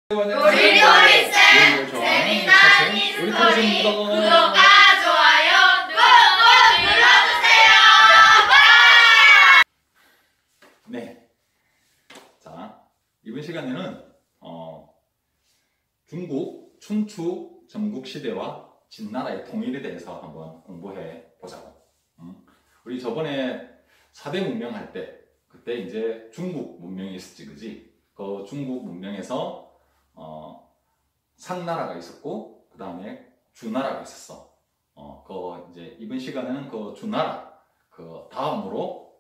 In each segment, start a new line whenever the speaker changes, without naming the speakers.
우리 재미난 인스토리 구독과 좋아요 꾹꾹 눌러주세요.
네. 자, 이번 시간에는 중국 춘추 전국시대와 진나라의 통일에 대해서 한번 공부해 보자고. 우리 저번에 4대 문명 할 때, 그때 이제 중국 문명이 있었지, 그지? 그 중국 문명에서 상나라가 있었고, 그 다음에 주나라가 있었어. 그 이제 이번 시간에는 그 주나라, 그 다음으로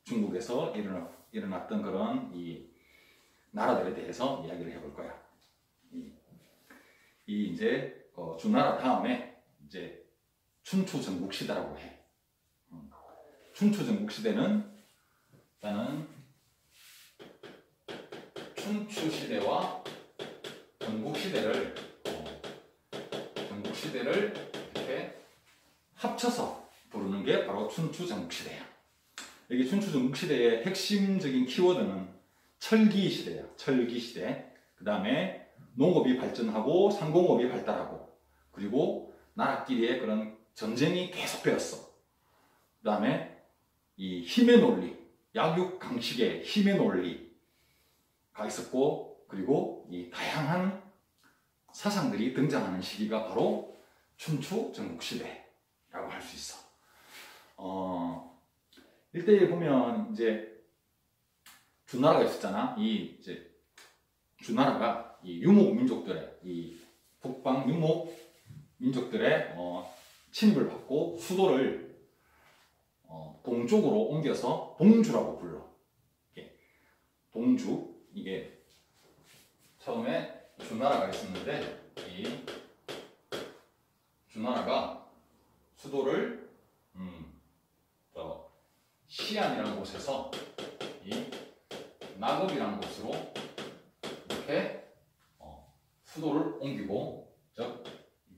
중국에서 일어났던 그런 이 나라들에 대해서 이야기를 해볼 거야. 이 이제 주나라 다음에 이제 춘추 전국시대라고 해. 춘추 전국시대는 일단은 춘추 시대와 전국시대를 이렇게 합쳐서 부르는 게 바로 춘추 전국시대야. 여기 춘추 전국시대의 핵심적인 키워드는 철기시대야. 철기시대. 그 다음에 농업이 발전하고 상공업이 발달하고, 그리고 나라끼리의 그런 전쟁이 계속되었어. 그 다음에 이 힘의 논리, 약육강식의 힘의 논리가 있었고, 그리고 이 다양한 사상들이 등장하는 시기가 바로 춘추 전국시대라고 할 수 있어. 일대에 보면 이제 주나라가 있었잖아. 이 이제 주나라가 이 유목 민족들의, 이 북방 유목 민족들의 침입을 받고 수도를 동쪽으로 옮겨서 동주라고 불러. 동주, 이게 처음에 주나라가 있었는데, 이 주나라가 수도를 시안이라는 곳에서 이 나급이라는 곳으로 이렇게 수도를 옮기고, 즉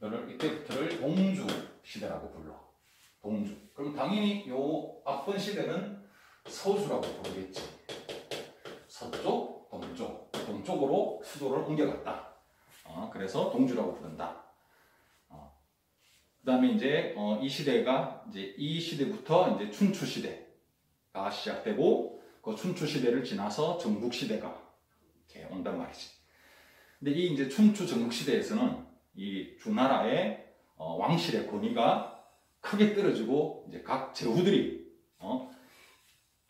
이때부터를 동주 시대라고 불러. 동주. 그럼 당연히 요 앞번 시대는 서주라고 부르겠지. 서쪽, 동쪽. 동쪽으로 수도를 옮겨갔다. 그래서 동주라고 부른다. 그 다음에 이제 이 시대가 이제 이 시대부터 이제 춘추 시대가 시작되고, 그 춘추 시대를 지나서 전국 시대가 이렇게 온단 말이지. 근데 이 이제 춘추 전국 시대에서는 이 주나라의 왕실의 권위가 크게 떨어지고, 이제 각 제후들이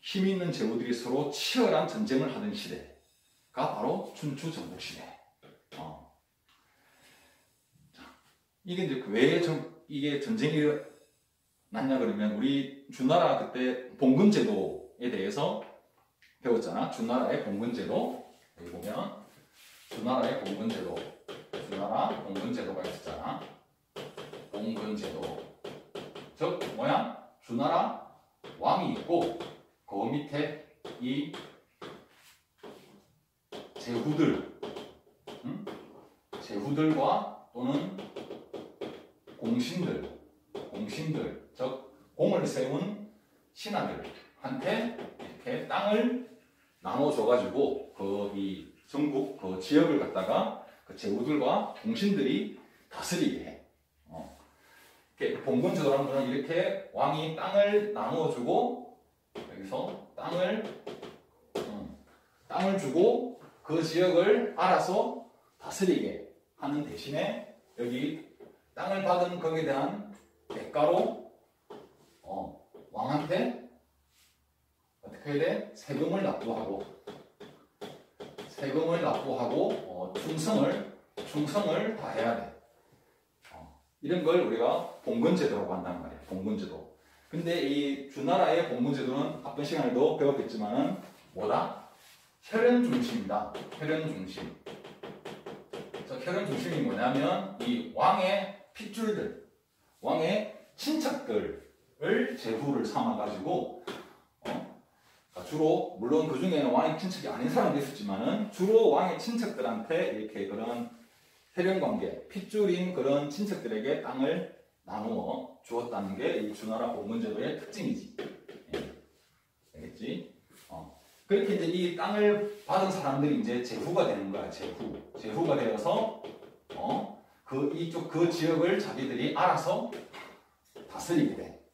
힘 있는 제후들이 서로 치열한 전쟁을 하던 시대가 바로 춘추 전국 시대. 이게 이제 왜 이게 전쟁이 났냐 그러면, 우리 주나라 그때 봉건제도에 대해서 배웠잖아. 주나라의 봉건제도. 여기 보면 주나라의 봉건제도, 주나라 봉건제도가 있었잖아. 봉건제도. 즉 뭐야? 주나라 왕이 있고, 그 밑에 이 제후들과 또는 공신들, 즉 공을 세운 신하들한테 이렇게 땅을 나눠줘가지고 이 전국 그 지역을 갖다가 그 제후들과 공신들이 다스리게 해. 이렇게 봉건제도라는 거는 이렇게 왕이 땅을 나누어주고, 여기서 땅을 주고 그 지역을 알아서 다스리게 하는 대신에, 여기 땅을 받은 거기에 대한 대가로 왕한테 어떻게 해야 돼? 세금을 납부하고 충성을 다해야 돼. 이런 걸 우리가 봉건제도라고 한다는 말이야. 봉건제도. 근데 이 주나라의 봉건제도는 앞번 시간에도 배웠겠지만은 뭐다? 혈연 중심이다. 혈연 중심. 혈연 중심이 뭐냐면, 이 왕의 핏줄들, 왕의 친척들을 제후를 삼아가지고, 주로, 물론 그 중에는 왕의 친척이 아닌 사람도 있었지만은, 주로 왕의 친척들한테 이렇게 그런 혈연관계, 핏줄인 그런 친척들에게 땅을 나누어 주었다는 게 이 주나라 봉건제도의 특징이지. 알겠지? 그렇게 이제 이 땅을 받은 사람들이 이제 제후가 되는 거야. 제후가 되어서 이쪽 그 지역을 자기들이 알아서 다스리게 돼.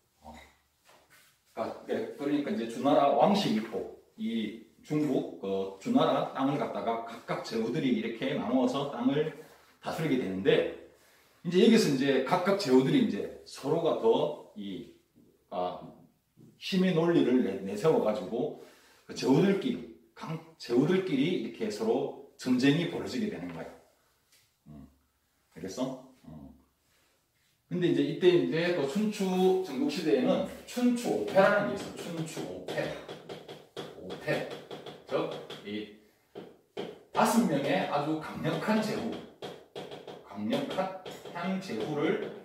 그러니까 이제 주나라 왕실이 있고 이 중국 주나라 땅을 갖다가 각각 제후들이 이렇게 나누어서 땅을 다스리게 되는데 이제 여기서 이제 각각 제후들이 이제 서로가 더 힘의 논리를 내세워 가지고 그 제후들끼리 이렇게 서로 전쟁이 벌어지게 되는 거야. 알겠어? 근데 이제 이때 이제 또 춘추 전국 시대에는 춘추 오패라는 게 있어. 춘추 오패. 즉, 이 5명의 아주 강력한 제후를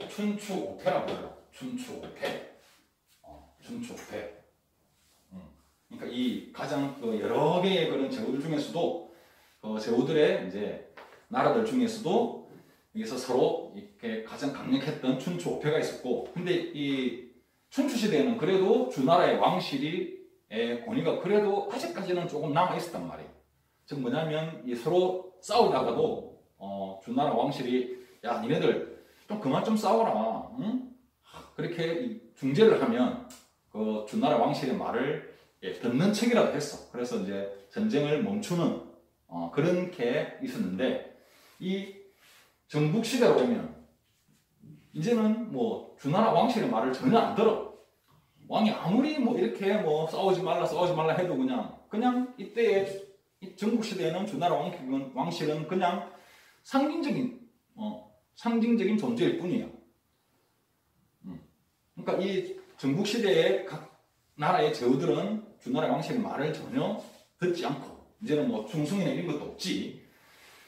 춘추 오패라고 불러. 춘추 오패. 그러니까 이 가장 여러 개의 그런 제후들 중에서도 제후들의 이제 나라들 중에서도 여기서 서로 이렇게 가장 강력했던 춘추 오패가 있었고, 근데 이 춘추 시대에는 그래도 주나라의 왕실의 권위가 그래도 아직까지는 조금 남아 있었단 말이에요. 즉 뭐냐면 이 서로 싸우다가도 주나라 왕실이 야 니네들 좀 그만 좀 싸워라, 응? 그렇게 중재를 하면 그 주나라 왕실의 말을 듣는 척이라도 했어. 그래서 이제 전쟁을 멈추는 그런 게 있었는데 이 전국 시대로 오면 이제는 뭐 주나라 왕실의 말을 전혀 안 들어. 왕이 아무리 뭐 이렇게 뭐 싸우지 말라 해도 그냥 이때의 이 전국 시대에는 주나라 왕실은 그냥 상징적인 존재일 뿐이야. 그러니까 이 전국 시대의 각 나라의 제후들은 주나라 왕실의 말을 전혀 듣지 않고 이제는 뭐 충성이나 이런 것도 없지.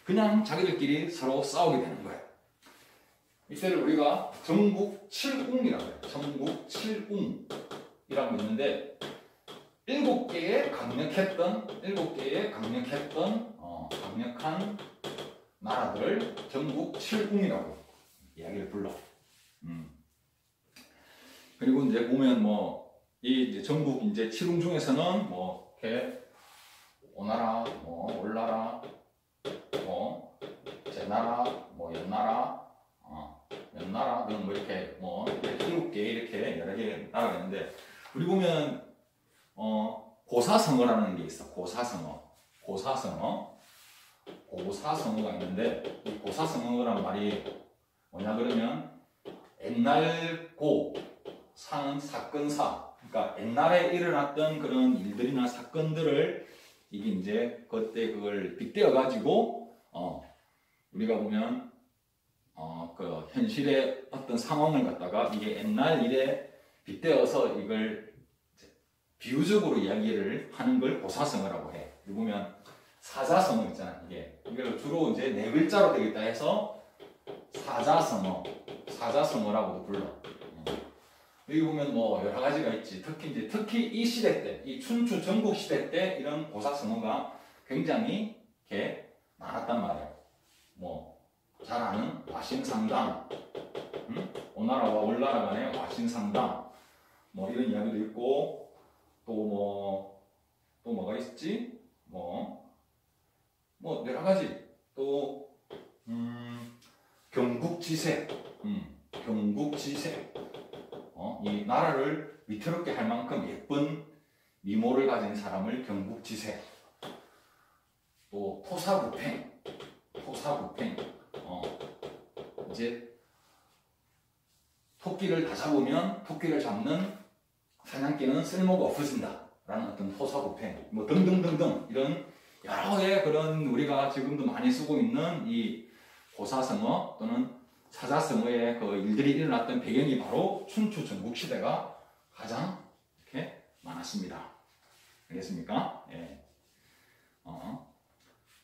그냥 자기들끼리 서로 싸우게 되는 거예요. 이때를 우리가 전국 칠웅이라고 해요. 전국 칠웅이라고 있는데 7개의 강력한 나라들 전국 칠웅이라고 이야기를 불러. 그리고 이제 보면 이 전국 이제 칠웅 중에서는 이렇게 오나라, 올나라, 제나라, 연나라, 연나라 등 이렇게 7개 이렇게 여러 개 나라가 있는데 우리 보면 고사성어라는 게 있어. 고사성어가 있는데 이 고사성어란 말이 뭐냐 그러면 옛날 사는 사건사, 그러니까 옛날에 일어났던 그런 일들이나 사건들을 이게 이제 그때 그걸 빗대어 가지고 우리가 보면 그 현실의 어떤 상황을 갖다가 이게 옛날 일에 빗대어서 이걸 비유적으로 이야기를 하는 걸 고사성어라고 해. 여기 보면 사자성어 있잖아. 이걸 주로 이제 4글자로 되겠다 해서 사자성어라고도 불러. 여기 보면 여러 가지가 있지. 특히 이 시대 때, 이 춘추 전국 시대 때 이런 고사성어가 굉장히 이렇게 많았단 말이야. 잘 아는 와신상당, 오나라와 올나라 간의 와신상당, 이런 이야기도 있고, 또 뭐가 있지? 여러 가지. 또, 경국지세. 이 나라를 위태롭게 할 만큼 예쁜 미모를 가진 사람을 경국지세. 또 토사구팽. 이제 토끼를 다 잡으면 토끼를 잡는 사냥개는 쓸모가 없어진다 라는 어떤 토사구팽 등등등등 이런 여러 개의 그런 우리가 지금도 많이 쓰고 있는 이 고사성어 또는 사자성어의 그 일들이 일어났던 배경이 바로 춘추 전국 시대가 가장 이렇게 많았습니다. 알겠습니까? 예.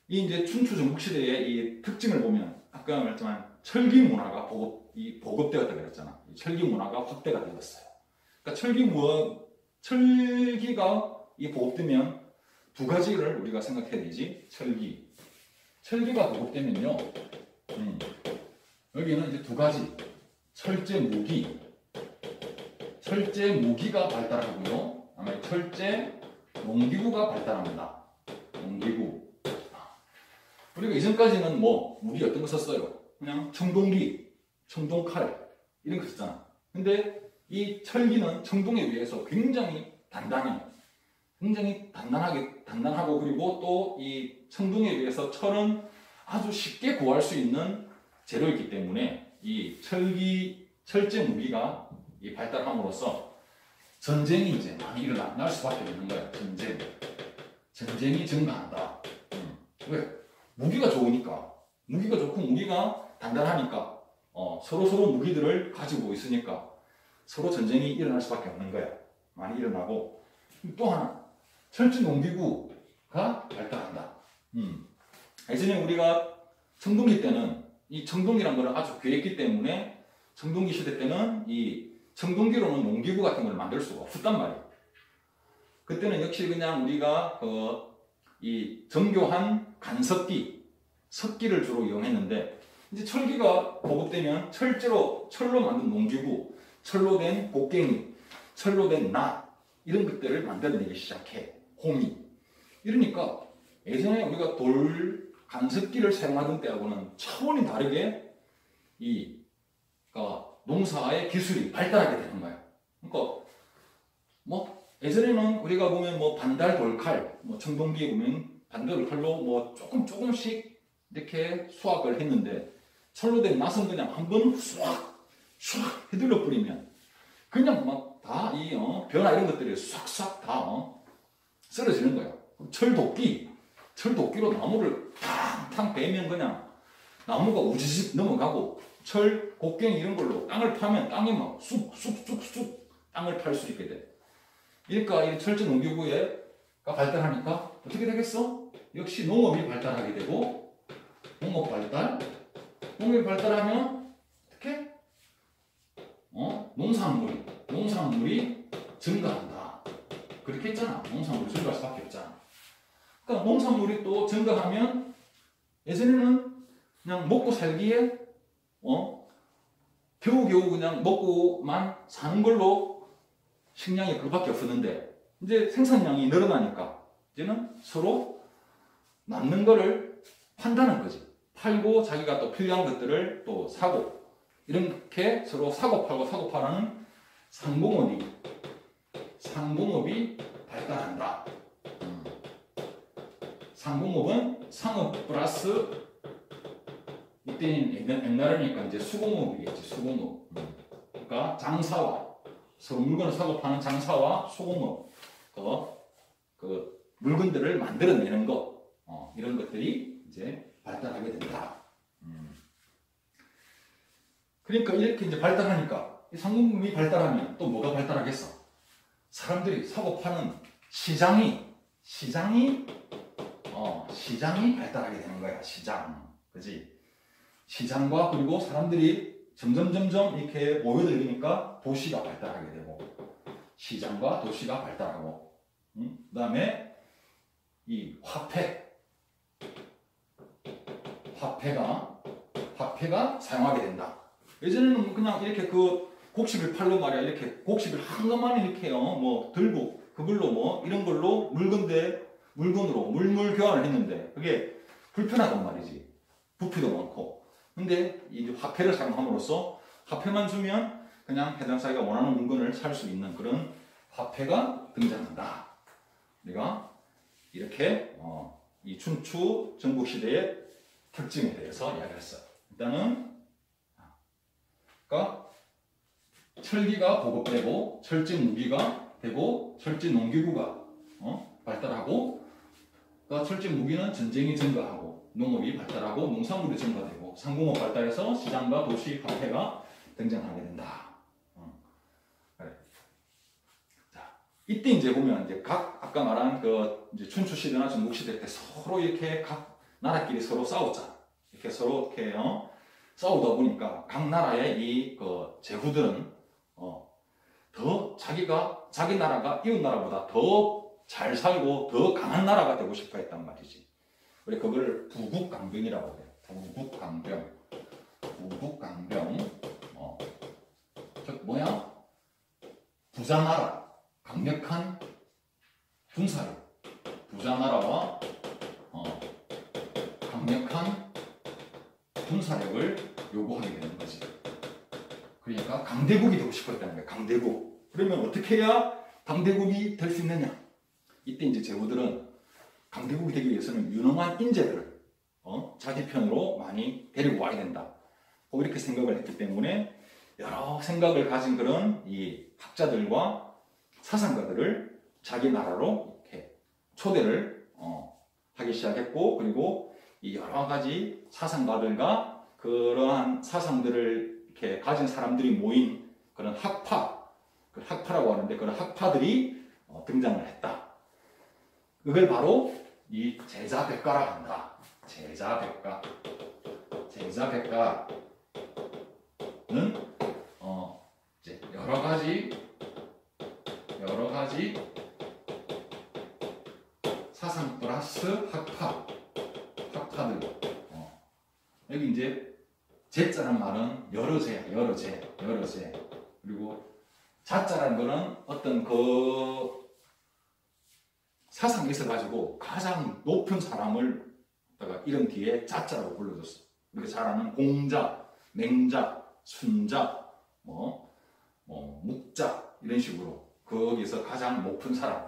이 이제 춘추 전국 시대의 이 특징을 보면 아까 말했지만 철기 문화가 보급되었다 그랬잖아. 이 철기 문화가 확대가 되었어요. 그러니까 철기가 이 보급되면 두 가지를 우리가 생각해야 되지. 철기가 보급되면요. 여기는 이제 두 가지. 철제 무기가 발달하고요. 아마 철제 농기구가 발달합니다. 농기구. 우리가 이전까지는 뭐 무기 어떤 거 썼어요? 그냥 청동기, 청동칼 이런 거 썼잖아. 근데 이 철기는 청동에 비해서 굉장히 단단해요. 굉장히 단단하고 그리고 또 이 청동에 비해서 철은 아주 쉽게 구할 수 있는 재료이기 때문에 이 철제 무기가 이 발달함으로써 전쟁이 이제 많이 일어날 수밖에 없는 거야. 전쟁이 증가한다. 왜? 무기가 좋으니까. 무기가 좋고 무기가 단단하니까 서로 무기들을 가지고 있으니까 서로 전쟁이 일어날 수밖에 없는 거야. 많이 일어나고 또 하나 철제 농기구가 발달한다. 예전에 우리가 청동기 때는 이 청동기란 거를 아주 귀했기 때문에 청동기 시대 때는 이 청동기로는 농기구 같은 걸 만들 수가 없었단 말이에요. 그때는 역시 그냥 우리가 이 정교한 간석기, 석기를 주로 이용했는데 이제 철기가 보급되면 철로 만든 농기구, 철로 된 곡괭이, 철로 된 낫 이런 것들을 만들어내기 시작해. 호미. 이러니까 예전에 우리가 돌 간석기를 사용하던 때하고는 차원이 다르게 이 농사의 기술이 발달하게 되는 거예요. 그러니까 뭐 예전에는 우리가 보면 뭐 반달 돌칼, 뭐 청동기에 보면 반달 돌칼로 뭐 조금씩 이렇게 수확을 했는데 철로 된 낫은 그냥 한번 쏴 해둘러 버리면 그냥 막 다 이 벼나 이런 것들이 싹싹 다 쓰러지는 거예요. 철도끼로 나무를 탕탕 베면 그냥 나무가 우지직 넘어가고 철, 곡괭이 이런 걸로 땅을 파면 땅이 막 쑥쑥쑥쑥 땅을 팔 수 있게 돼. 그러니까 이 철제 농기구가 발달하니까 어떻게 되겠어? 역시 농업이 발달하게 되고 농업이 발달하면 어떻게? 농산물이 증가한다. 그렇게 했잖아. 농산물이 증가할 수밖에 없잖아. 그러니까 농산물이 또 증가하면 예전에는 그냥 먹고 살기에 겨우겨우 그냥 먹고만 사는 걸로 식량이 그밖에 없었는데 이제 생산량이 늘어나니까 이제는 서로 남는 거를 판다는 거지. 팔고 자기가 또 필요한 것들을 또 사고 이렇게 서로 사고 팔하는 상공업이 발달한다. 상공업은 상업 플러스 이때는 옛날이니까 이제 수공업이겠지. 수공업. 그러니까 장사와 서로 물건을 사고 파는 장사와 수공업 그 물건들을 만들어내는 것 이런 것들이 이제 발달하게 된다. 그러니까 이렇게 이제 발달하니까 이 상공업이 발달하면 또 뭐가 발달하겠어? 사람들이 사고 파는 시장이 발달하게 되는 거야. 시장. 그지? 시장과 그리고 사람들이 점점 이렇게 모여들으니까 도시가 발달하게 되고 시장과 도시가 발달하고 그 다음에 이 화폐가 사용하게 된다. 예전에는 그냥 이렇게 그 곡식을 팔로 말이야. 이렇게 곡식을 한 것만 이렇게 뭐 들고 그걸로 뭐 이런 걸로 물건으로 물물 교환을 했는데 그게 불편하단 말이지. 부피도 많고. 근데 이 화폐를 사용함으로써 화폐만 주면 그냥 해당 자기가 원하는 물건을 살 수 있는 그런 화폐가 등장한다. 우리가 이렇게 이 춘추 전국시대의 특징에 대해서 이야기했어요. 일단은 그러니까 철기가 보급되고 철제 무기가 되고 철제 농기구가 발달하고 그러니까 철제 무기는 전쟁이 증가하고 농업이 발달하고 농산물이 증가되고 상공업 발달해서 시장과 도시 화폐가 등장하게 된다. 그래. 자, 이때 이제 보면 이제 각 아까 말한 그 이제 춘추 시대나 전국 시대 때 서로 이렇게 각 나라끼리 서로 싸웠잖아. 이렇게 서로 이렇게 싸우다 보니까 각 나라의 이 그 제후들은 더 자기 나라가 이웃 나라보다 더 잘 살고 더 강한 나라가 되고 싶어 했단 말이지. 우리 그걸 부국강병이라고 해요. 부국강병. 즉 뭐야? 부자나라, 강력한 군사력, 부자나라와 강력한 군사력을 요구하게 되는 거지. 그러니까 강대국이 되고 싶었다는 거야. 강대국. 그러면 어떻게 해야 강대국이 될 수 있느냐? 이때 이제 제후들은 강대국이 되기 위해서는 유능한 인재들을 자기 편으로 많이 데리고 와야 된다. 이렇게 생각을 했기 때문에 여러 생각을 가진 그런 이 학자들과 사상가들을 자기 나라로 이렇게 초대를 하기 시작했고, 그리고 이 여러 가지 사상가들과 그러한 사상들을 이렇게 가진 사람들이 모인 그런 학파, 그 학파라고 하는데 그런 학파들이 등장을 했다. 그걸 바로 이 제자백가라고 한다. 제자백가. 제자백가는 이제 여러 가지 사상 플러스 학파들. 여기 이제 제자란 말은 여러 제. 그리고 자자라는 거는 어떤 그 사상이 있어가지고 가장 높은 사람을 이름 뒤에 자자라고 불러줬어. 우리가 잘 아는 공자, 맹자, 순자, 묵자 이런 식으로 거기서 가장 높은 사람.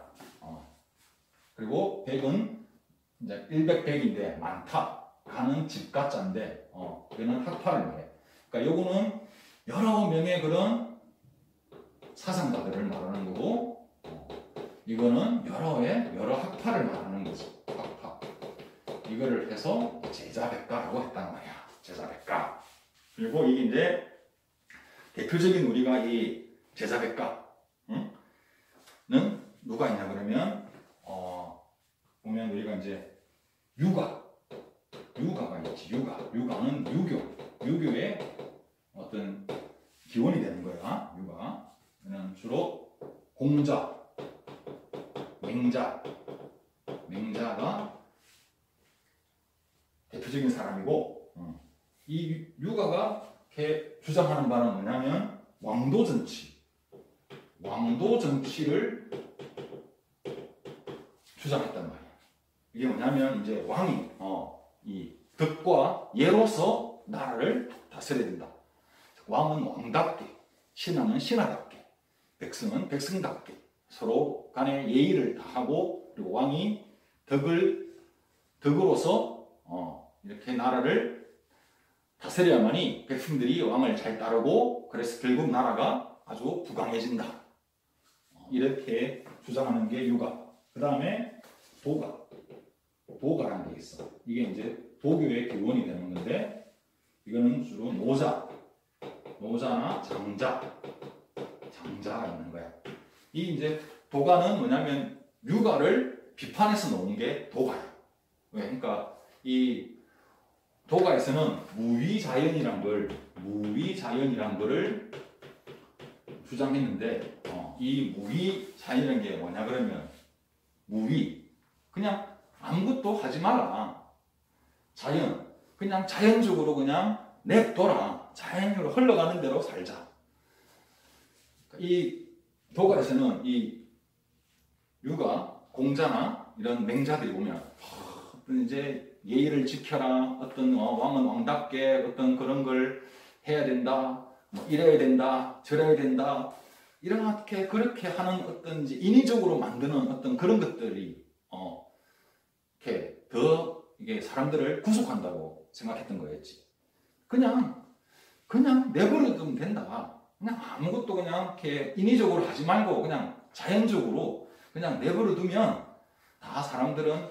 그리고 백은 이제 일백백인데 많다. 가는 집가자인데 이거는 학파를 말해. 그러니까 요거는 여러 명의 그런 사상가들을 말하는 거고, 이거는 여러 학파를 말하는 거지. 학파. 이거를 해서 제자백가라고 했단 말이야. 제자백가. 그리고 이게 이제 대표적인 우리가 이 제자백가는 누가 있냐 그러면 보면 우리가 이제 유가가 있지. 유가는 유교의 어떤 기원이 되는 거야. 유가는 주로 공자, 맹자가 대표적인 사람이고, 이 유가가 이렇게 주장하는 바는 뭐냐면 왕도 정치를 주장했단 말이야. 이게 뭐냐면 이제 왕이 이 덕과 예로서 나라를 다스려야 된다. 왕은 왕답게, 신하는 신하답게, 백성은 백성답게 서로 간에 예의를 다하고, 그리고 왕이 덕으로서 이렇게 나라를 다스려야만이 백성들이 왕을 잘 따르고, 그래서 결국 나라가 아주 부강해진다. 이렇게 주장하는 게 유가. 그 다음에 도가라는 게 있어. 이게 이제 도교의 기원이 되는 건데, 이거는 주로 노자나 장자가 있는 거야. 이 이제 도가는 뭐냐면 유가를 비판해서 놓은 게 도가야. 왜? 그러니까 이 도가에서는 무위자연이란 거를 주장했는데, 이 무위자연이라는 게 뭐냐 그러면 그냥 아무것도 하지 마라. 그냥 자연적으로 그냥 냅둬라. 자연으로 흘러가는 대로 살자. 이 도가에서는 이 유가, 공자나 이런 맹자들이 보면 이제 예의를 지켜라. 어떤 왕은 왕답게 어떤 그런 걸 해야 된다. 이래야 된다. 저래야 된다. 이렇게 그렇게 하는 어떤 이제 인위적으로 만드는 어떤 그런 것들이 이렇게 더 이게 사람들을 구속한다고 생각했던 거였지. 그냥 내버려두면 된다. 그냥 아무것도 그냥 이렇게 인위적으로 하지 말고 그냥 자연적으로 그냥 내버려두면 다 사람들은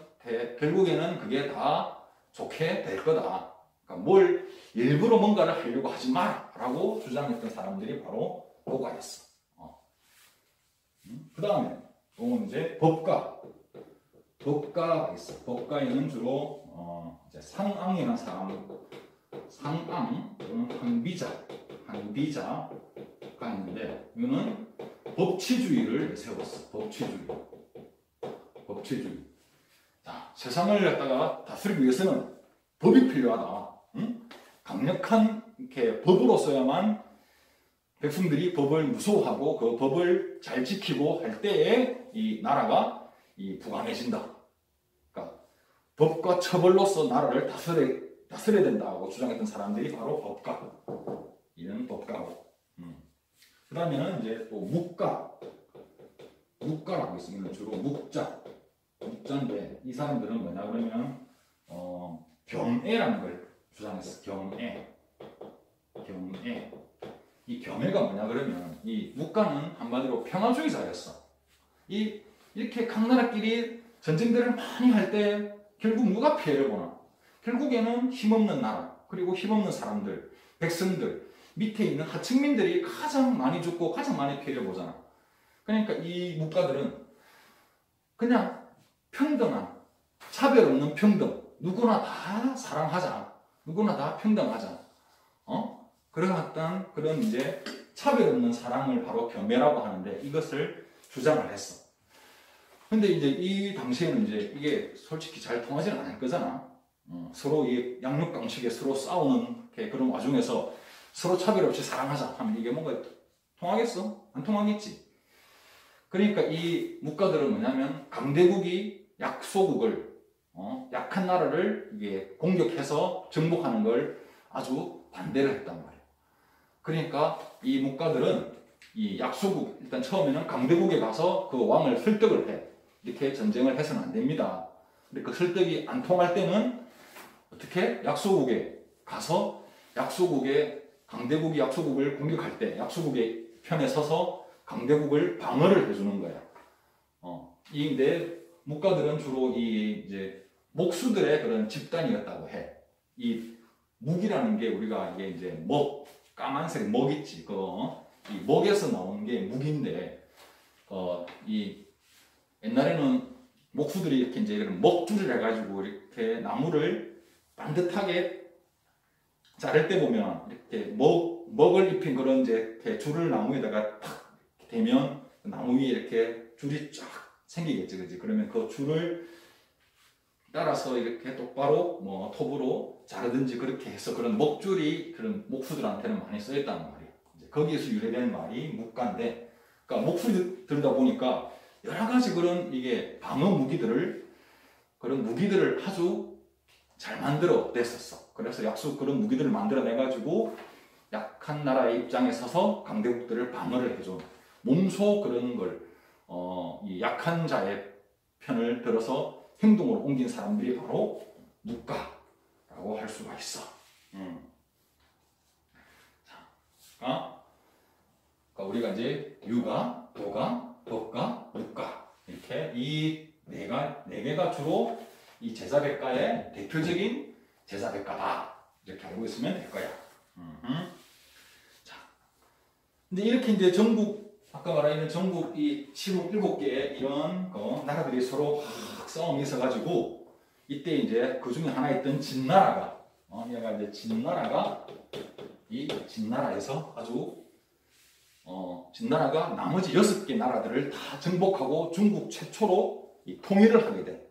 결국에는 그게 다 좋게 될 거다. 그러니까 뭘 일부러 뭔가를 하려고 하지 마라고 주장했던 사람들이 바로 도가였어. 그 다음에 또 이제 법가가 있어. 법가에는 주로 이제 상앙이라는 사람, 상앙 또는 항비자가 있는데, 이거는 법치주의를 세웠어. 법치주의. 자, 세상을 갖다가 다스리기 위해서는 법이 필요하다. 강력한 이렇게 법으로 써야만 백성들이 법을 무서워하고 그 법을 잘 지키고 할 때에 이 나라가 이 부강해진다. 그러니까 법과 처벌로서 나라를 다스려야 된다고 주장했던 사람들이 바로 법가. 이런 법가고. 그 다음에는 이제 또 묵가라고 있습니다. 주로 묵자인데 이 사람들은 뭐냐 그러면 경애라는 걸 주장했어. 경애. 이 경애가 뭐냐 그러면 이 묵가는 한마디로 평화주의자였어. 이렇게 각 나라끼리 전쟁들을 많이 할 때 결국 누가 피해를 보나? 결국에는 힘없는 나라 그리고 힘없는 사람들, 백성들 밑에 있는 하층민들이 가장 많이 죽고 가장 많이 피해를 보잖아. 그러니까 이 묵가들은 그냥 평등한 차별 없는 평등, 누구나 다 사랑하자, 누구나 다 평등하자, 그런 이제 차별 없는 사랑을 바로 겸해라고 하는데 이것을 주장을 했어. 근데 이제 이 당시에는 이제 이게 솔직히 잘 통하지는 않을 거잖아. 서로 이 양육강식에 서로 싸우는 그런 와중에서 서로 차별 없이 사랑하자 하면 이게 뭔가 통하겠어? 안 통하겠지. 그러니까 이 묵가들은 뭐냐면 강대국이 약소국을 약한 나라를 이게 공격해서 정복하는 걸 아주 반대를 했단 말이에요. 그러니까 이 묵가들은 이 약소국 일단 처음에는 강대국에 가서 그 왕을 설득을 해. 이렇게 전쟁을 해서는 안 됩니다. 근데 그 설득이 안 통할 때는 어떻게? 약소국에 가서 강대국이 약소국을 공격할 때 약소국의 편에 서서 강대국을 방어를 해주는 거야. 이데 묵가들은 주로 이 이제 목수들의 그런 집단이었다고 해. 이 묵이라는 게 우리가 이게 이제 까만색 먹 있지. 이 먹에서 나오는 게 묵인데, 이 옛날에는 목수들이 이렇게 이제 먹줄을 해가지고 이렇게 나무를 반듯하게 자를 때 보면 이렇게 먹을 입힌 그런 이제 이렇게 줄을 나무에다가 탁 대면 나무 위에 이렇게 줄이 쫙 생기겠지, 그지? 그러면 그 줄을 따라서 이렇게 똑바로 톱으로 자르든지 그렇게 해서 그런 먹줄이 그런 목수들한테는 많이 쓰였다는 말이에요. 이제 거기에서 유래된 말이 묵가인데, 그러니까 목수들다 보니까 여러 가지 그런 이게 방어 그런 무기들을 아주 잘 만들어 냈었어. 그래서 그런 무기들을 만들어 내가지고 약한 나라의 입장에 서서 강대국들을 방어를 해줘. 몸소 그런 걸, 이 약한 자의 편을 들어서 행동으로 옮긴 사람들이 바로 묵가라고 할 수가 있어. 그러니까 우리가 이제 유가, 도가, 법가, 묵가 이렇게 이 네 개가 주로 이 제사백가의 대표적인 제사백가다 이렇게 알고 있으면 될 거야. 자, 근데 이렇게 이제 아까 말한 전국 이 17개의 이런 나라들이 서로 싸움이 있어가지고 이때 이제 그 중에 하나 있던 진나라가 얘가 이제 진나라에서 아주 진나라가 나머지 6개 나라들을 다 정복하고 중국 최초로 통일을 하게 돼.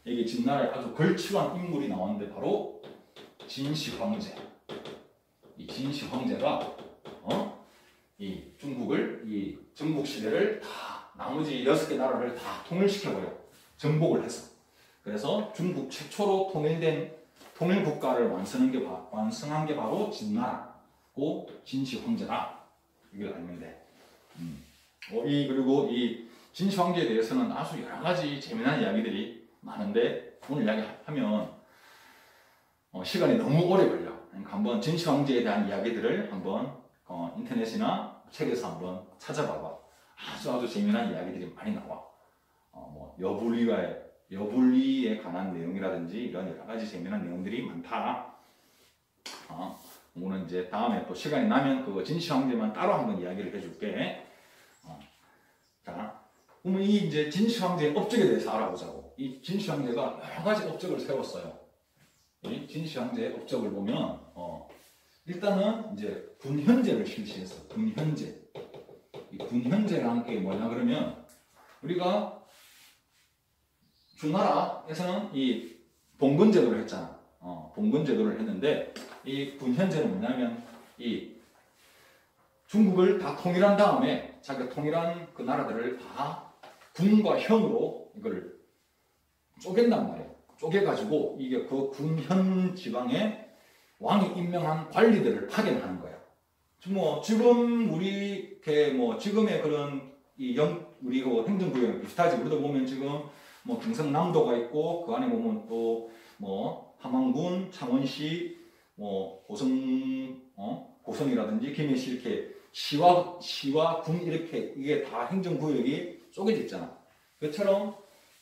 여기 진나라에 아주 걸출한 인물이 나왔는데 바로 진시 황제. 이 진시 황제가 이 중국을 이 정복 시대를 다 나머지 6개 나라를 다 통일시켜버려. 정복을 해서. 그래서 중국 최초로 통일된 통일 국가를 완성한 게 바로 진나라고 진시 황제다. 이걸 알면 돼. 그리고 이 진시 황제에 대해서는 아주 여러 가지 재미난 이야기들이 많은데 오늘 이야기하면 시간이 너무 오래 걸려. 그러니까 한번 진시 황제에 대한 이야기들을 한번 인터넷이나 책에서 한번 찾아봐봐. 아주 재미난 이야기들이 많이 나와. 여불리에 관한 내용이라든지 이런 여러 가지 재미난 내용들이 많다. 오늘 이제 다음에 또 시간이 나면 그 진시 황제만 따로 한번 이야기를 해줄게. 자, 그러면 이 이제 진시 황제의 업적에 대해서 알아보자고. 이 진시 황제가 여러 가지 업적을 세웠어요. 이 진시 황제의 업적을 보면 일단은 이제 군현제를 실시했어. 군현제. 이 군현제라는 게 뭐냐 그러면 우리가 주나라에서는 이 봉건제도를 했잖아. 봉건제도를 했는데 이 군현제는 뭐냐면 이 중국을 다 통일한 다음에 자기가 통일한 그 나라들을 다 군과 현으로 이걸 쪼갠단 말이에요. 쪼개가지고 이게 그 군, 현 지방에 왕이 임명한 관리들을 파견하는 거예요. 지금 우리 지금의 그런 우리 행정구역 비슷하지. 우리도 보면 지금 경상남도가 있고 그 안에 보면 또 함안군, 창원시, 고성이라든지 김해시 이렇게 시와 군 이렇게 이게 다 행정구역이 쪼개져 있잖아. 그처럼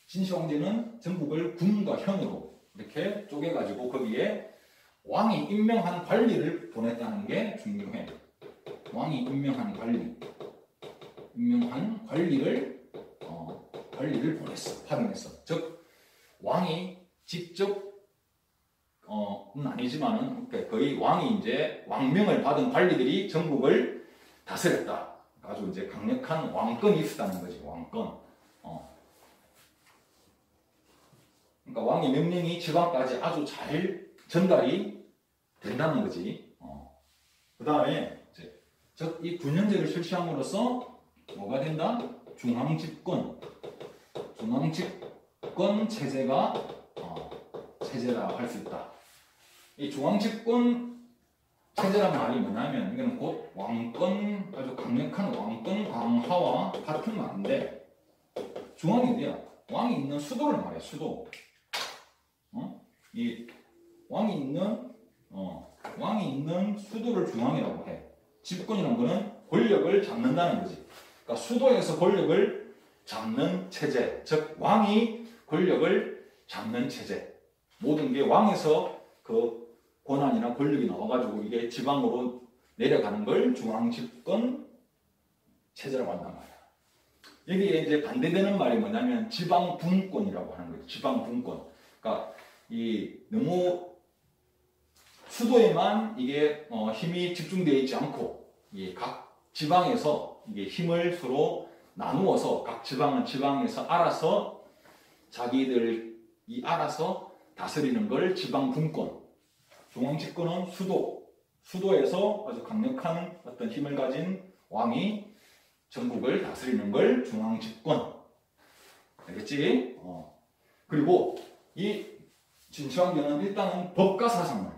진시황제는 전국을 군과 현으로 이렇게 쪼개가지고 거기에 왕이 임명한 관리를 보냈다는 게 중요해. 왕이 임명한 관리를 보냈어, 파견했어. 즉 왕이 직접 아니지만은 거의 왕이 이제 왕명을 받은 관리들이 전국을 다스렸다. 아주 이제 강력한 왕권이 있었다는 거지. 왕권. 그러니까 왕의 명령이 지방까지 아주 잘 전달이 된다는 거지. 그 다음에 즉 이 군현제를 실시함으로써 뭐가 된다? 중앙집권 체제가 체제라 할 수 있다. 이 중앙집권 체제란 말이 뭐냐면 이거는 곧 왕권, 아주 강력한 왕권 강화와 같은 말인데 중앙이 어디야? 왕이 있는 수도를 말해. 수도. 이 왕이 있는 수도를 중앙이라고 해. 집권이라는 거는 권력을 잡는다는 거지. 그러니까 수도에서 권력을 잡는 체제, 즉 왕이 권력을 잡는 체제. 모든 게 왕에서 그 권한이나 권력이 나와가지고 이게 지방으로 내려가는 걸 중앙집권 체제라고 한단 말이야. 여기에 이제 반대되는 말이 뭐냐면 지방분권이라고 하는 거예요. 지방분권. 그러니까 너무 수도에만 이게 힘이 집중되어 있지 않고 각 지방에서 이게 힘을 서로 나누어서 각 지방은 지방에서 알아서 자기들이 알아서 다스리는 걸 지방분권. 중앙집권은 수도에서 아주 강력한 어떤 힘을 가진 왕이 전국을 다스리는 걸 중앙집권. 알겠지? 그리고 이 진시황제는 일단은 법과 사상을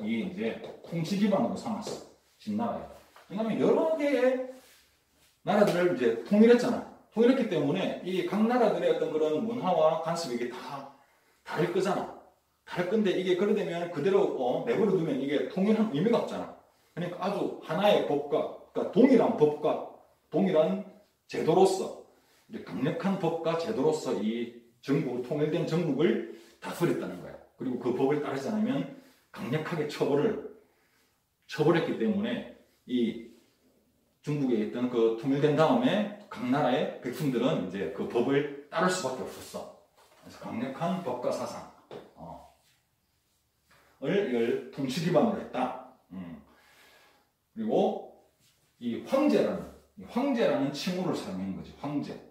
이제 통치 기반으로 삼았어. 진나라에. 왜냐하면 여러 개의 나라들을 이제 통일했잖아. 통일했기 때문에 이 각 나라들의 어떤 그런 문화와 관습이 이게 다 다를 거잖아. 다를 건데 이게 그러되면 그대로 내버려 두면 이게 통일한 의미가 없잖아. 그러니까 아주 하나의 법과, 그러니까 동일한 법과 동일한 제도로서 이제 강력한 법과 제도로서 이 통일된 전국을 다스렸다는 거야. 그리고 그 법을 따르지 않으면 강력하게 처벌했기 때문에 이 중국에 있던 그 통일된 다음에 각 나라의 백성들은 이제 그 법을 따를 수밖에 없었어. 그래서 강력한 법과 사상을 이걸 통치 기반으로 했다. 그리고 이 황제라는 칭호를 사용한 거지. 황제.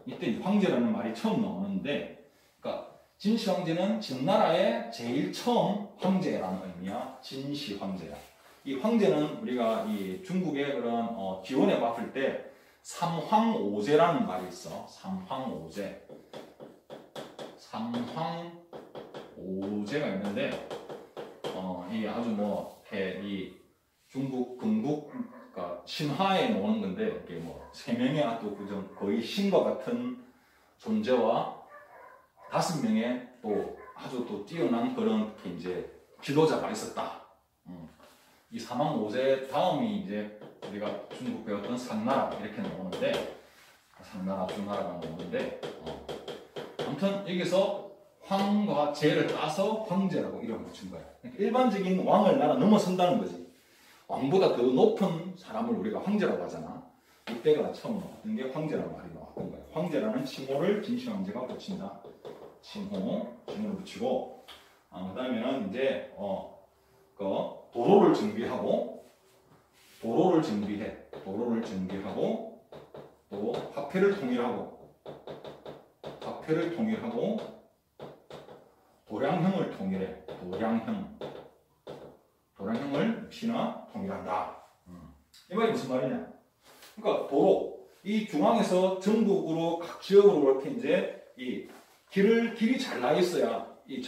이때 이 황제라는 말이 처음 나오는데, 그러니까 진시황제는 진나라의 제일 처음 황제라는 의미야. 진시황제야. 이 황제는 우리가 이 중국의 그런 기원에 봤을 때 삼황오제라는 말이 있어. 삼황오제가 있는데, 이 아주 이 중국 건국, 그러니까 신화에 나오는 건데, 이게 세 명의 아주 거의 신과 같은 존재와 5명의 또 아주 또 뛰어난 그런 이제 지도자가 있었다. 이 삼황오제 다음이 이제 우리가 중국 배웠던 상나라 이렇게 나오는데, 상나라, 주나라가 나오는데, 아무튼 여기서 황과 제를 따서 황제라고 이름을 붙인 거야. 그러니까 일반적인 왕을 나라 넘어선다는 거지. 왕보다 더 높은 사람을 우리가 황제라고 하잖아. 이때가 처음 나왔던 게 황제라는 말이 나왔던 거야. 황제라는 칭호를 진시황제가 붙인다. 칭호를 붙이고, 그 다음에는 이제 도로를 정비하고 또 화폐를 통일하고 도량형을 통일해. 도량형을 역시나 통일한다. 이 말이 무슨 말이냐? 그러니까 도로, 이 중앙에서 전국으로 각 지역으로 이렇게 이제 이 길이 잘 나 있어야 이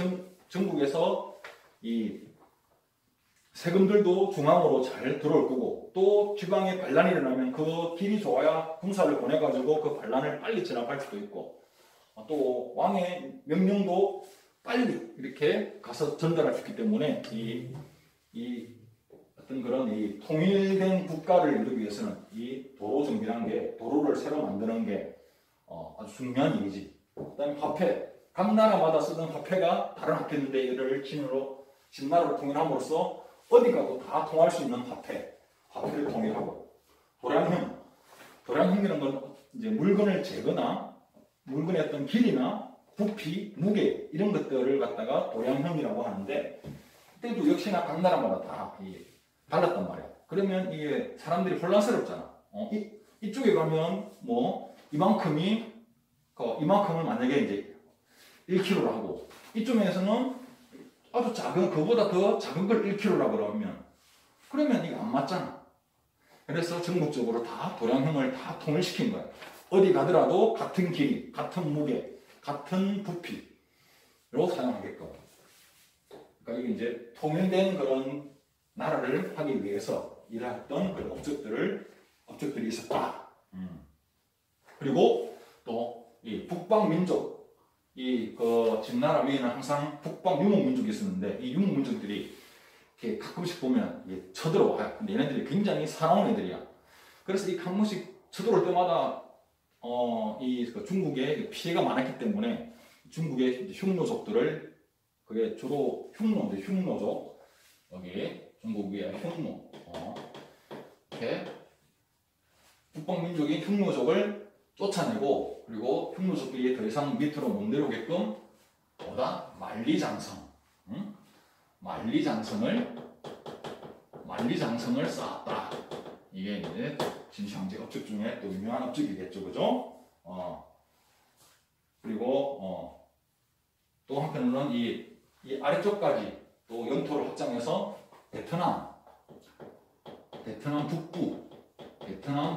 전국에서 이 세금들도 중앙으로 잘 들어올 거고, 또 지방에 반란이 일어나면 그 길이 좋아야 군사를 보내가지고 그 반란을 빨리 진압할 수도 있고, 또 왕의 명령도 빨리 이렇게 가서 전달할 수 있기 때문에 이 어떤 그런 이 통일된 국가를 이루기 위해서는 이 도로 정비라는 게, 도로를 새로 만드는 게 아주 중요한 일이지. 그다음에 화폐, 각 나라마다 쓰던 화폐가 다른 화폐인데 이를 진나라로 통일함으로써 어디 가도 다 통할 수 있는 화폐를 통일하고, 도량형이라는 건 이제 물건을 재거나 물건의 어떤 길이나 부피, 무게 이런 것들을 갖다가 도량형이라고 하는데, 그때도 역시나 각 나라마다 다 달랐단 말이야. 그러면 이게 사람들이 혼란스럽잖아. 이쪽에 가면 뭐 이만큼을 만약에 이제 1kg로 하고, 이쪽에서는 아주 작은, 그보다 더 작은 걸 1kg라고 그러면 이게 안 맞잖아. 그래서 전국적으로 다 도량형을 다 통일시킨 거야. 어디 가더라도 같은 길이, 같은 무게, 같은 부피로 사용하게끔. 그러니까 이게 이제 통일된 그런 나라를 하기 위해서 일했던 그런 업적들이 있었다. 그리고 또 이 북방민족, 그 진나라 위에는 항상 북방 유목민족이 있었는데, 이 유목민족들이 이렇게 가끔씩 보면 쳐들어와요. 근데 얘네들이 굉장히 사나운 애들이야. 그래서 이 한 번씩 쳐들어올 때마다 그 중국에 피해가 많았기 때문에 중국의 흉노족들을, 그게 주로 흉노족, 여기 중국 위에 흉노, 이렇게 북방민족이 흉노족을 쫓아내고, 그리고 흉노족들이 더 이상 밑으로 못 내려오게끔 만리장성을 쌓았다. 이게 이제 진시황제 업적 중에 또 유명한 업적이겠죠, 그죠? 그리고 또 한편으로는 이 아래쪽까지 또 영토를 확장해서 베트남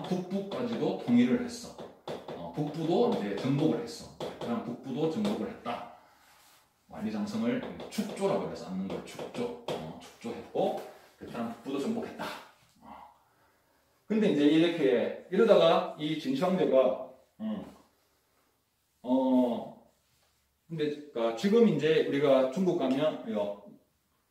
북부까지도 통일을 했어. 북부도 이제 정복을 했어. 베트남 북부도 정복을 했다. 만리장성을 축조라고 해서 쌓는 걸 축조했고, 베트남 북부도 정복했다. 근데 이제 이러다가 이 진시황제가 근데 지금 이제 우리가 중국 가면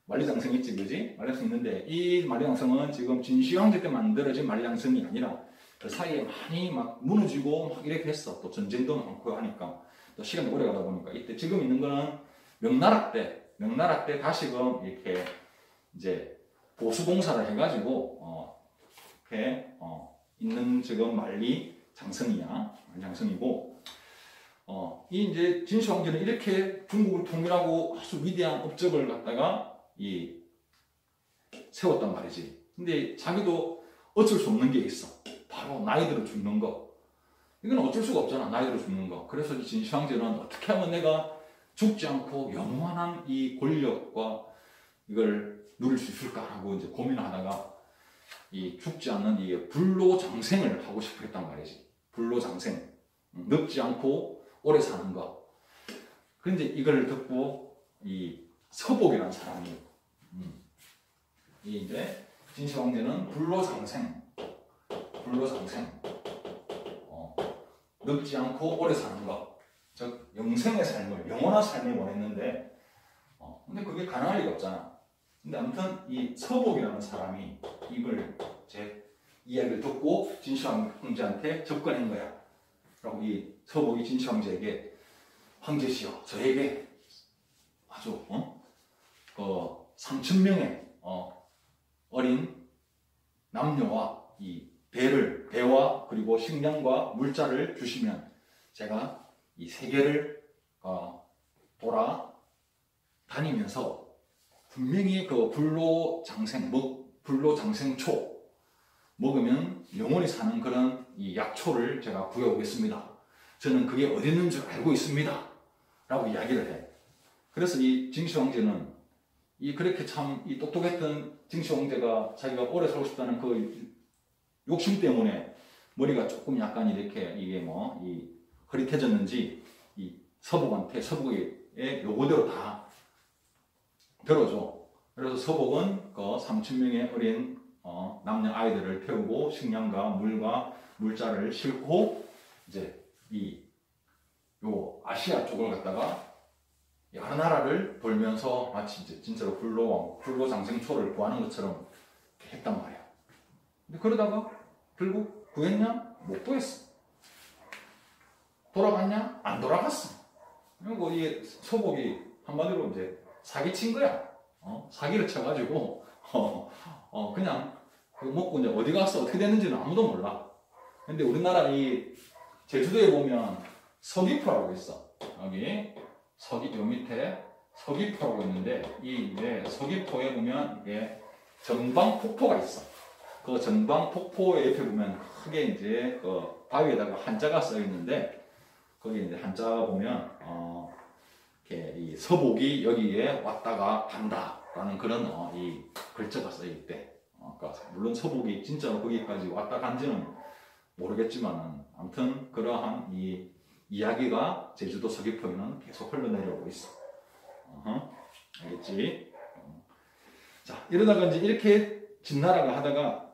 만리장성 있지, 그지? 만리장성 있는데, 이 만리장성은 지금 진시황제 때 만들어진 만리장성이 아니라 그 사이에 많이 막 무너지고 막 이렇게 했어. 또 전쟁도 많고 하니까, 또 시간이 오래 가다 보니까, 이때 지금 있는 거는 명나라 때 다시금 이렇게 이제 보수공사를 해가지고 이렇게 있는 지금 만리장성이고, 이 이제 진시황제는 이렇게 중국을 통일하고 아주 위대한 업적을 갖다가 세웠단 말이지. 근데 자기도 어쩔 수 없는 게 있어. 바로 나이 들어 죽는 거. 이건 어쩔 수가 없잖아, 나이 들어 죽는 거. 그래서 진시황제는 어떻게 하면 내가 죽지 않고 영원한 이 권력과 이걸 누릴 수 있을까라고 이제 고민하다가 죽지 않는 이 불로장생을 하고 싶어 했단 말이지. 불로장생. 늙지 않고 오래 사는 거. 그런데 이걸 듣고 이 서복이라는 사람이 이제 진시황제는 불로장생, 늙지 않고 오래 사는 것, 즉 영생의 삶을, 영원한 삶을 원했는데, 근데 그게 가능할 리가 없잖아. 근데 아무튼 이 서복이라는 사람이 이걸 제 이야기를 듣고 진시황제한테 접근한 거야. 그리고 이 서복이 진시황제에게, 황제시여, 저에게 아주 3,000명의 어린 남녀와 이 배와 그리고 식량과 물자를 주시면 제가 이 세계를 돌아다니면서 분명히 그 불로장생초 먹으면 영원히 사는 그런 이 약초를 제가 구해오겠습니다. 저는 그게 어디 있는 줄 알고 있습니다. 라고 이야기를 해. 그래서 이 진시황제는 그렇게 참 똑똑했던 진시황제가 자기가 오래 살고 싶다는 그 욕심 때문에 머리가 조금 약간 이렇게 이게 뭐 이 흐릿해졌는지 이 서복한테 서복의 요구대로 다 들어줘. 그래서 서복은 그 3,000명의 어린 남녀 아이들을 태우고 식량과 물과 물자를 싣고 이제 요 아시아 쪽을 갔다가 여러 나라를 돌면서 마치 이제 진짜로 불로 장생초를 구하는 것처럼 했단 말이야. 근데 그러다가 결국 구했냐? 못 구했어. 돌아갔냐? 안 돌아갔어. 그리고 이 서복이 한마디로 이제 사기친 거야. 사기를 쳐가지고 그냥 그거 먹고 이제 어디 갔어 어떻게 됐는지는 아무도 몰라. 근데 우리나라 이 제주도에 보면 서귀포라고 있어. 여기 요 밑에 서귀포라고 있는데 이 이제 서귀포에 보면 이게 정방폭포가 있어. 그 정방폭포 옆에 보면 크게 이제 그 바위에다가 한자가 써 있는데 거기 이제 한자 보면 이렇게 이 서복이 여기에 왔다가 간다라는 그런 이 글자가 써 있대. 그러니까 물론 서복이 진짜로 거기까지 왔다 간지는 모르겠지만은 아무튼 그러한 이 이야기가 제주도 서귀포에는 계속 흘러내려오고 있어. 알겠지? 자, 이러다가 이제 이렇게 진나라가 하다가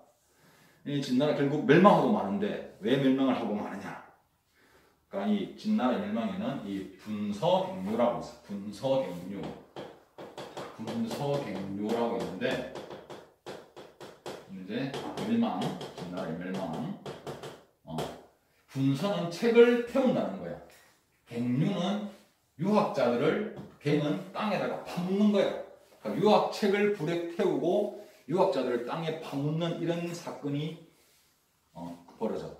이 진나라 결국 멸망하고 마는데 왜 멸망을 하고 마느냐? 그러니까 이 진나라 멸망에는 이 분서갱류라고 있어. 분서갱류라고 있는데 이제 멸망, 진나라의 멸망. 분서는 책을 태운다는 거야. 갱류는 유학자들을 걔는 땅에다가 파묻는 거야. 그러니까 유학책을 불에 태우고 유학자들을 땅에 파묻는 이런 사건이 벌어져.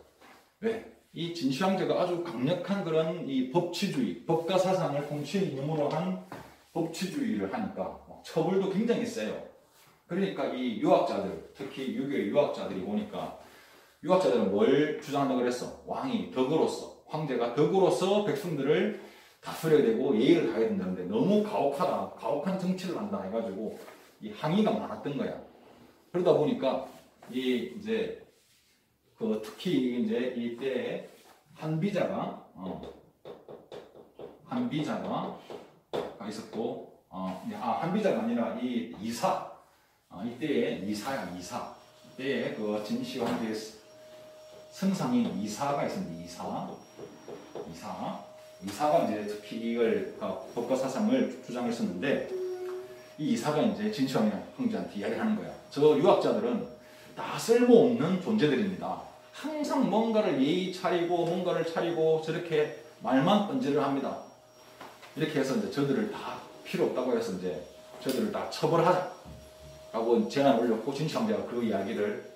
왜? 이 진시황제가 아주 강력한 그런 이 법치주의, 법과 사상을 통치의 이념으로 한 법치주의를 하니까 처벌도 굉장히 세요. 그러니까 이 유학자들, 특히 유교의 유학자들이 보니까 유학자들은 뭘 주장한다고 그랬어? 왕이 덕으로서, 황제가 덕으로서 백성들을 다스려야 되고 예의를 가해야 된다는데 너무 가혹한 정치를 한다 해가지고 이 항의가 많았던 거야. 그러다 보니까 이제 그 특히 이제 이때 한비자가 있었고 한비자가 아니라 이 이사 이때의 이사야. 이때의 그 진시 황제의 선상인 이사가 있습니다. 이사가 이제 특히 이걸 법과 사상을 주장했었는데 이 이사가 이제 진시 황제한테 이야기를 하는 거야. 저 유학자들은 다 쓸모없는 존재들입니다. 항상 뭔가를 예의 차리고 저렇게 말만 번지를 합니다. 이렇게 해서 이제 저들을 다 필요 없다고 해서 이제 저들을 다 처벌하자라고 제안을 올렸고 진시 황제가 그 이야기를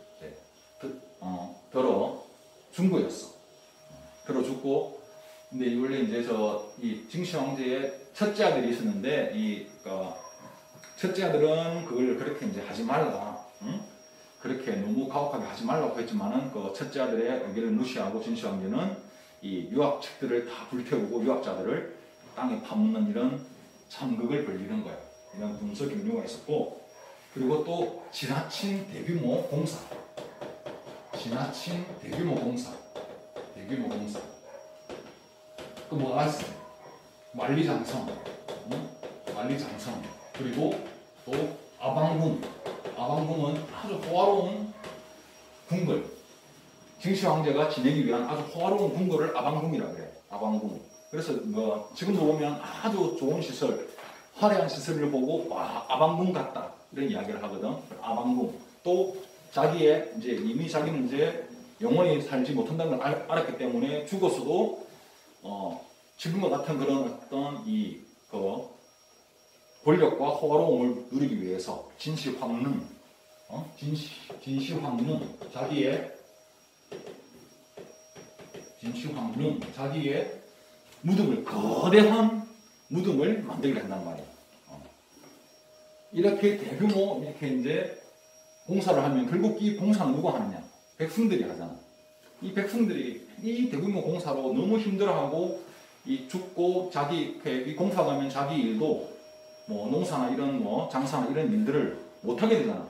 들어준 거였어. 들어줬고 근데 원래 이제 이 진시 황제의 첫째 아들이 있었는데 첫째 아들은 그걸 그렇게 이제 하지 말라. 그렇게 너무 가혹하게 하지 말라고 했지만은 그 첫째 아들의 의견을 무시하고 진시 황제는 이 유학책들을 다 불태우고 유학자들을 땅에 파묻는 이런 참극을 벌이는 거야. 이런 분서갱류가 있었고 그리고 또 지나친 대규모 공사. 또 뭐가 있어? 만리장성. 그리고 또 아방궁. 아방궁은 아주 호화로운 궁궐. 진시 황제가 지내기 위한 아주 호화로운 궁궐을 아방궁이라고 그래. 아방궁. 그래서 뭐 지금도 보면 아주 좋은 시설, 화려한 시설을 보고 와 아방궁 같다 이런 이야기를 하거든. 아방궁. 또 자기의 이제 이미 자기는 이제 영원히 살지 못한다는 걸 알았기 때문에 죽었어도 지금과 같은 그런 어떤 권력과 호화로움을 누리기 위해서 진시황릉 자기의 무덤을 거대한 무덤을 만들게 한단 말이야. 이렇게 대규모 이렇게 이제 공사를 하면 결국 이 공사는 누가 하느냐? 백성들이 하잖아. 이 백성들이 이 대규모 공사로 너무 힘들어하고 이 죽고 자기 이 공사 가면 자기 일도 뭐 농사나 이런 뭐 장사나 이런 일들을 못 하게 되잖아.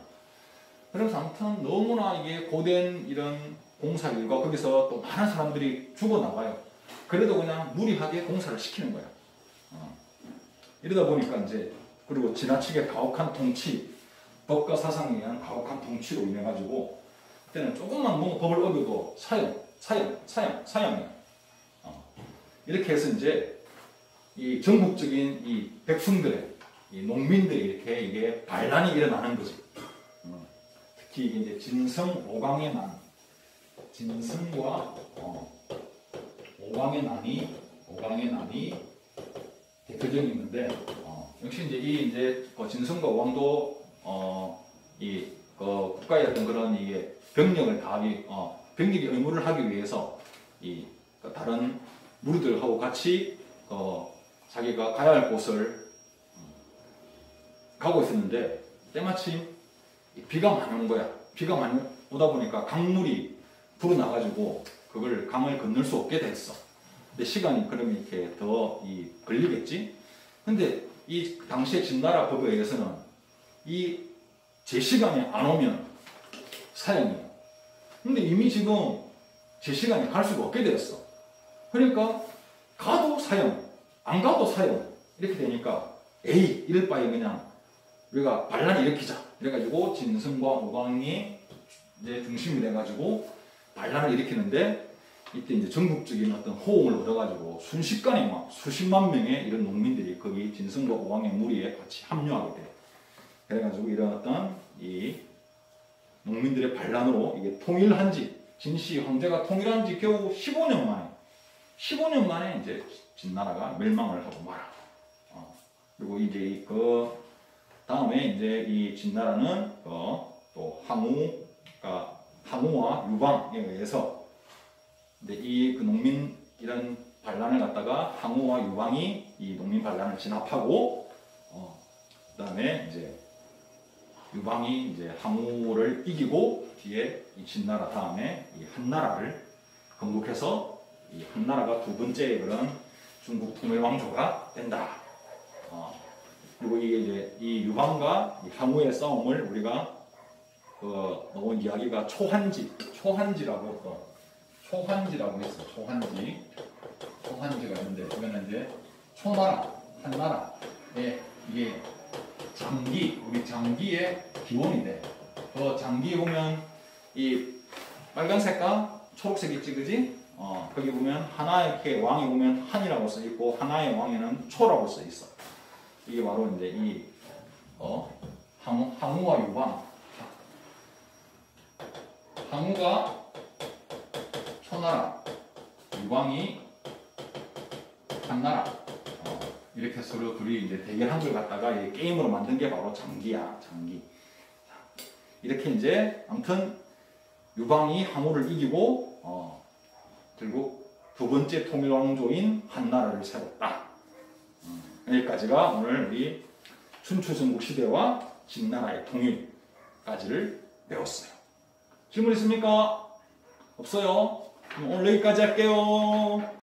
그래서 아무튼 너무나 이게 고된 이런 공사 일과 거기서 또 많은 사람들이 죽어나가요. 그래도 그냥 무리하게 공사를 시키는 거야. 이러다 보니까 이제 그리고 지나치게 가혹한 통치, 법과 사상에 의한 가혹한 통치로 인해 가지고 그때는 조금만 뭐 법을 어겨도 사형이야. 이렇게 해서 이제 이 전국적인 이 백성들의 이 농민들이 이렇게 이게 반란이 일어나는 거지. 특히 이제 진성 오강의 난, 진성과 오강의 난이 대표적인 있는데 역시 이제 이제 진성과 오강도 국가의 어떤 그런 이게 병력을 다하기 병력의 의무를 하기 위해서 다른 무리들하고 같이 자기가 가야 할 곳을 가고 있었는데 때마침 비가 많이 온 거야. 비가 많이 오다 보니까 강물이 불어나가지고 그걸 강을 건널 수 없게 됐어. 근데 시간이 그러면 이렇게 더 걸리겠지. 근데 이 당시의 진나라 법에 의해서는 이 제 시간에 안 오면 사형이에요. 근데 이미 지금 제 시간에 갈 수가 없게 되었어. 그러니까 가도 사형, 안 가도 사형 이렇게 되니까 에이 이럴 바에 그냥 우리가 반란 일으키자. 이래가지고 진성과 오강이 이제 중심이 돼가지고 반란을 일으키는데 이때 이제 전국적인 어떤 호응을 얻어가지고 순식간에 막 수십만 명의 이런 농민들이 거기 진성과 오강의 무리에 같이 합류하게 돼. 그래가지고 이런 어떤 이 농민들의 반란으로 이게 통일한 지 진시 황제가 통일한 지 겨우 15년 만에 이제 진나라가 멸망을 하고 말아. 그리고 이제 그 다음에 이제 이 진나라는 또 항우와 유방에 의해서 근데 그 농민 이런 반란을 갖다가 항우와 유방이 이 농민 반란을 진압하고 그다음에 이제 유방이 이제 항우를 이기고 뒤에 이 진나라 다음에 이 한나라를 건국해서 이 한나라가 두 번째 그런 중국 통일 왕조가 된다. 그리고 이게 이제 이 유방과 이 항우의 싸움을 우리가 나온 이야기가 초한지라고 했어. 초한지가 있는데 이거는 이제 초나라, 한나라의 이게 우리 장기의 기원이 돼. 그 장기에 보면 이 빨간색과 초록색이 있지, 그지? 거기 보면 하나의 이렇게 왕이 보면 한이라고 써 있고 하나의 왕에는 초라고 써 있어. 이게 바로 이제 이 항우와 유방. 항우가 초나라, 유방이 한나라. 이렇게 서로 둘이 이제 대결한 걸 갖다가 게임으로 만든 게 바로 장기야, 장기. 이렇게 이제 아무튼 유방이 항우를 이기고 결국 두 번째 통일 왕조인 한나라를 세웠다. 여기까지가 오늘 우리 춘추전국 시대와 진나라의 통일까지를 배웠어요. 질문 있습니까? 없어요? 오늘 여기까지 할게요.